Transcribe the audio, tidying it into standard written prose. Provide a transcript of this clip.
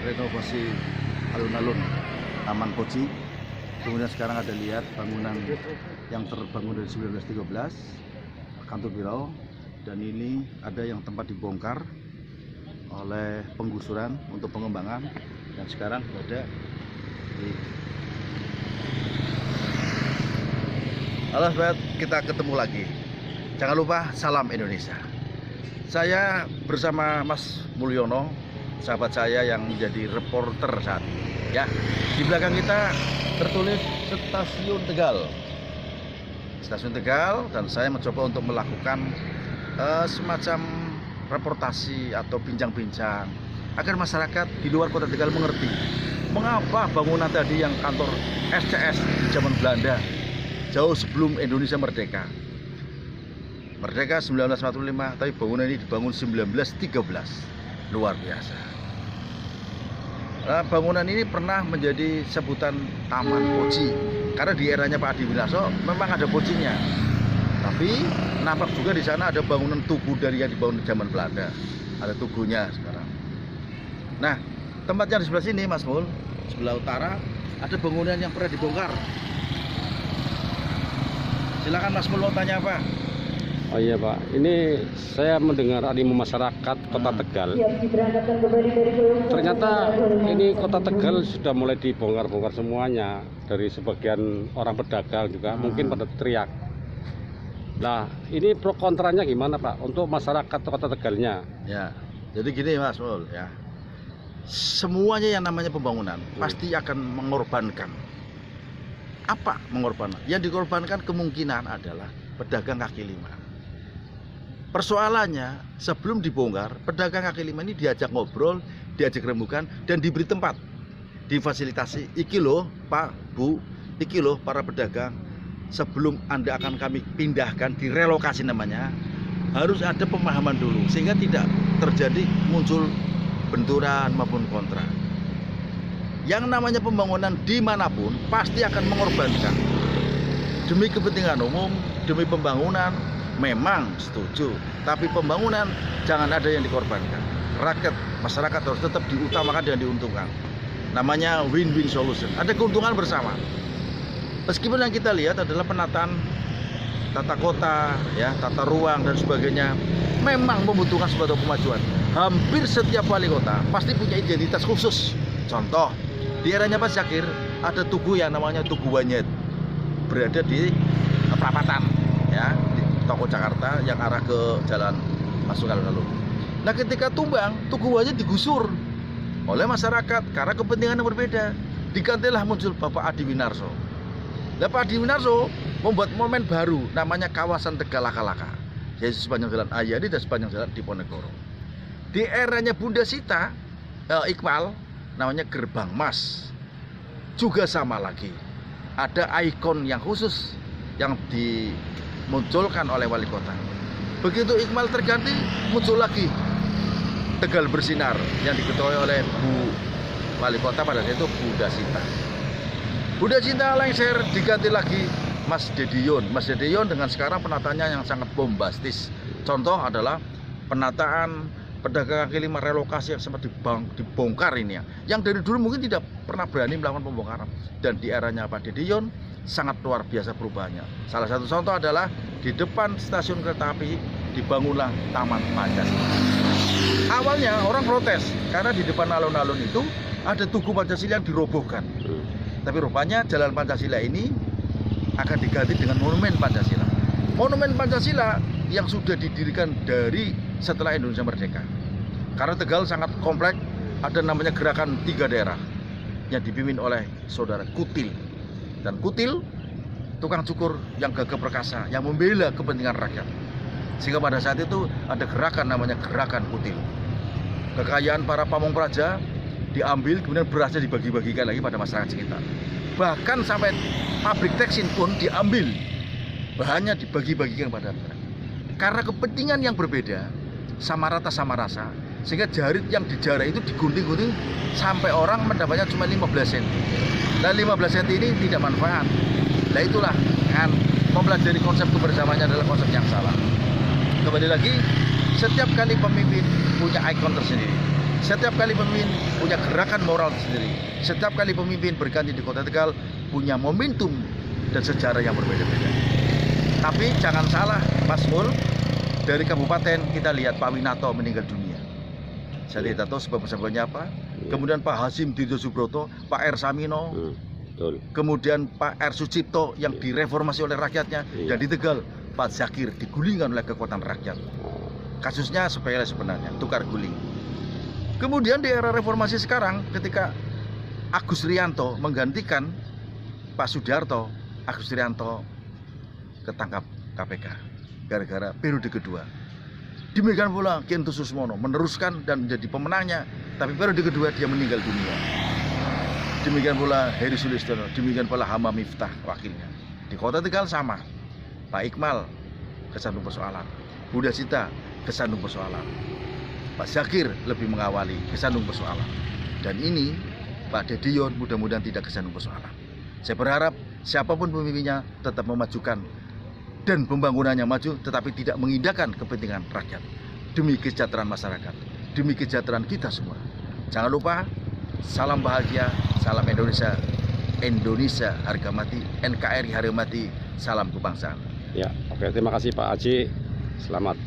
renovasi alun-alun Taman Koji. Kemudian sekarang ada lihat bangunan yang terbangun dari 1913, kantor biro, dan ini ada yang tempat dibongkar oleh penggusuran untuk pengembangan, dan sekarang ada di. Halo sobat, kita ketemu lagi. Jangan lupa salam Indonesia. Saya bersama Mas Mulyono, sahabat saya yang menjadi reporter saat ini. Ya, di belakang kita tertulis Stasiun Tegal. Stasiun Tegal, dan saya mencoba untuk melakukan semacam reportasi atau bincang-bincang agar masyarakat di luar kota Tegal mengerti mengapa bangunan tadi yang kantor SCS di zaman Belanda jauh sebelum Indonesia merdeka. Merdeka 1945, tapi bangunan ini dibangun 1913. Luar biasa. Nah, bangunan ini pernah menjadi sebutan Taman Koji karena di eranya Pak Adi Winarso memang ada pojinya. Tapi nampak juga di sana ada bangunan tugu dari yang dibangun di zaman Belanda. Ada tugunya sekarang. Nah, tempatnya di sebelah sini, Mas Mul, sebelah utara ada bangunan yang pernah dibongkar. Silakan Mas Mul, mau tanya apa? Oh iya Pak, ini saya mendengar animo masyarakat Kota Tegal. Ternyata ini Kota Tegal sudah mulai dibongkar-bongkar semuanya. Dari sebagian orang pedagang juga mungkin pada teriak. Nah, ini pro kontranya gimana Pak untuk masyarakat Kota Tegalnya? Ya, jadi gini Mas Mul ya. Semuanya yang namanya pembangunan pasti akan mengorbankan. Apa mengorbankan? Yang dikorbankan kemungkinan adalah pedagang kaki lima. Persoalannya sebelum dibongkar, pedagang kaki lima ini diajak ngobrol, diajak rembukan, dan diberi tempat, difasilitasi. Iki loh Pak, Bu, iki loh para pedagang, sebelum Anda akan kami pindahkan, direlokasi namanya, harus ada pemahaman dulu sehingga tidak terjadi muncul benturan maupun kontra. Yang namanya pembangunan dimanapun pasti akan mengorbankan demi kepentingan umum, demi pembangunan. Memang setuju, tapi pembangunan jangan ada yang dikorbankan. Rakyat, masyarakat harus tetap diutamakan dan diuntungkan. Namanya win-win solution. Ada keuntungan bersama. Meskipun yang kita lihat adalah penataan tata kota, ya, tata ruang dan sebagainya, memang membutuhkan suatu kemajuan. Hampir setiap wali kota pasti punya identitas khusus. Contoh, di eranya Pak Syakir ada tugu yang namanya Tugu Wanyet, berada di perapatan, ya, Toko Jakarta yang arah ke jalan masuk alun-alun. Nah, ketika tumbang, Tugu Wanyet digusur oleh masyarakat karena kepentingan yang berbeda. Digantilah muncul Bapak Adi Winarso. Nah, Pak Adi Winarso membuat momen baru namanya kawasan Tegal Laka-Laka, yaitu sepanjang jalan Ayani dan sepanjang jalan Diponegoro. Di eranya Bunda Sita Iqbal namanya Gerbang Mas. Juga sama lagi. Ada ikon yang khusus yang dimunculkan oleh wali kota. Begitu Iqbal terganti, muncul lagi Tegal Bersinar yang diketuai oleh Bu Wali Kota pada saat itu Bunda Sita. Bunda Sita lengser, diganti lagi Mas Dedion. Mas Dedion dengan sekarang penataannya yang sangat bombastis. Contoh adalah penataan pedagang kaki lima relokasi yang sempat dibongkar ini ya. Yang dari dulu mungkin tidak pernah berani melakukan pembongkaran. Dan di eranya Pak Dedion sangat luar biasa perubahannya. Salah satu contoh adalah di depan stasiun kereta api dibangunlah Taman Pancasila. Awalnya orang protes karena di depan alun-alun itu ada Tugu Pancasila yang dirobohkan. Tapi rupanya Jalan Pancasila ini akan diganti dengan Monumen Pancasila. Monumen Pancasila yang sudah didirikan dari setelah Indonesia merdeka. Karena Tegal sangat kompleks, ada namanya gerakan 3 daerah yang dipimpin oleh saudara Kutil. Dan Kutil, tukang cukur yang gagah perkasa, yang membela kepentingan rakyat. Sehingga pada saat itu ada gerakan namanya Gerakan Kutil. Kekayaan para pamong praja diambil, kemudian berasnya dibagi-bagikan lagi pada masyarakat sekitar. Bahkan sampai pabrik tekstil pun diambil, bahannya dibagi-bagikan pada masyarakat. Karena kepentingan yang berbeda, sama rata sama rasa, sehingga jarit yang dijarah itu digunting-gunting sampai orang mendapatnya cuma 15 cm. Dan 15 cm ini tidak manfaat. Nah itulah kan mempelajari konsep kebersamaannya adalah konsep yang salah. Kembali lagi, setiap kali pemimpin punya ikon tersendiri. Setiap kali pemimpin punya gerakan moral sendiri. Setiap kali pemimpin berganti di Kota Tegal punya momentum dan sejarah yang berbeda-beda. Tapi jangan salah, Mas Mul, dari kabupaten kita lihat Pak Winato meninggal dunia. Saya tidak tahu sebab-sebabnya apa. Kemudian Pak Hasim Dido Subroto, Pak R. Samino, Betul. kemudian Pak R. Sucipto yang direformasi oleh rakyatnya, dan di Tegal Pak Zakir digulingkan oleh kekuatan rakyat. Kasusnya sepele sebenarnya, tukar guling. Kemudian di era reformasi sekarang, ketika Agus Rianto menggantikan Pak Sudiarto, Agus Rianto ketangkap KPK gara-gara periode kedua. Demikian pula Kento Susmono meneruskan dan menjadi pemenangnya, tapi periode kedua dia meninggal dunia. Demikian pula Heri Sulistiono, demikian pula Hama Miftah wakilnya. Di Kota Tegal sama, Pak Iqmal kesandung persoalan, Buddha Sita kesandung persoalan, Pak Zakir lebih mengawali kesandung persoalan. Dan ini Pak Dedion mudah-mudahan tidak kesandung persoalan. Saya berharap siapapun pemimpinnya tetap memajukan dan pembangunannya maju, tetapi tidak mengindahkan kepentingan rakyat demi kesejahteraan masyarakat, demi kesejahteraan kita semua. Jangan lupa, salam bahagia, salam Indonesia, Indonesia harga mati, NKRI harga mati, salam kebangsaan. Ya, oke, terima kasih Pak Haji. Selamat.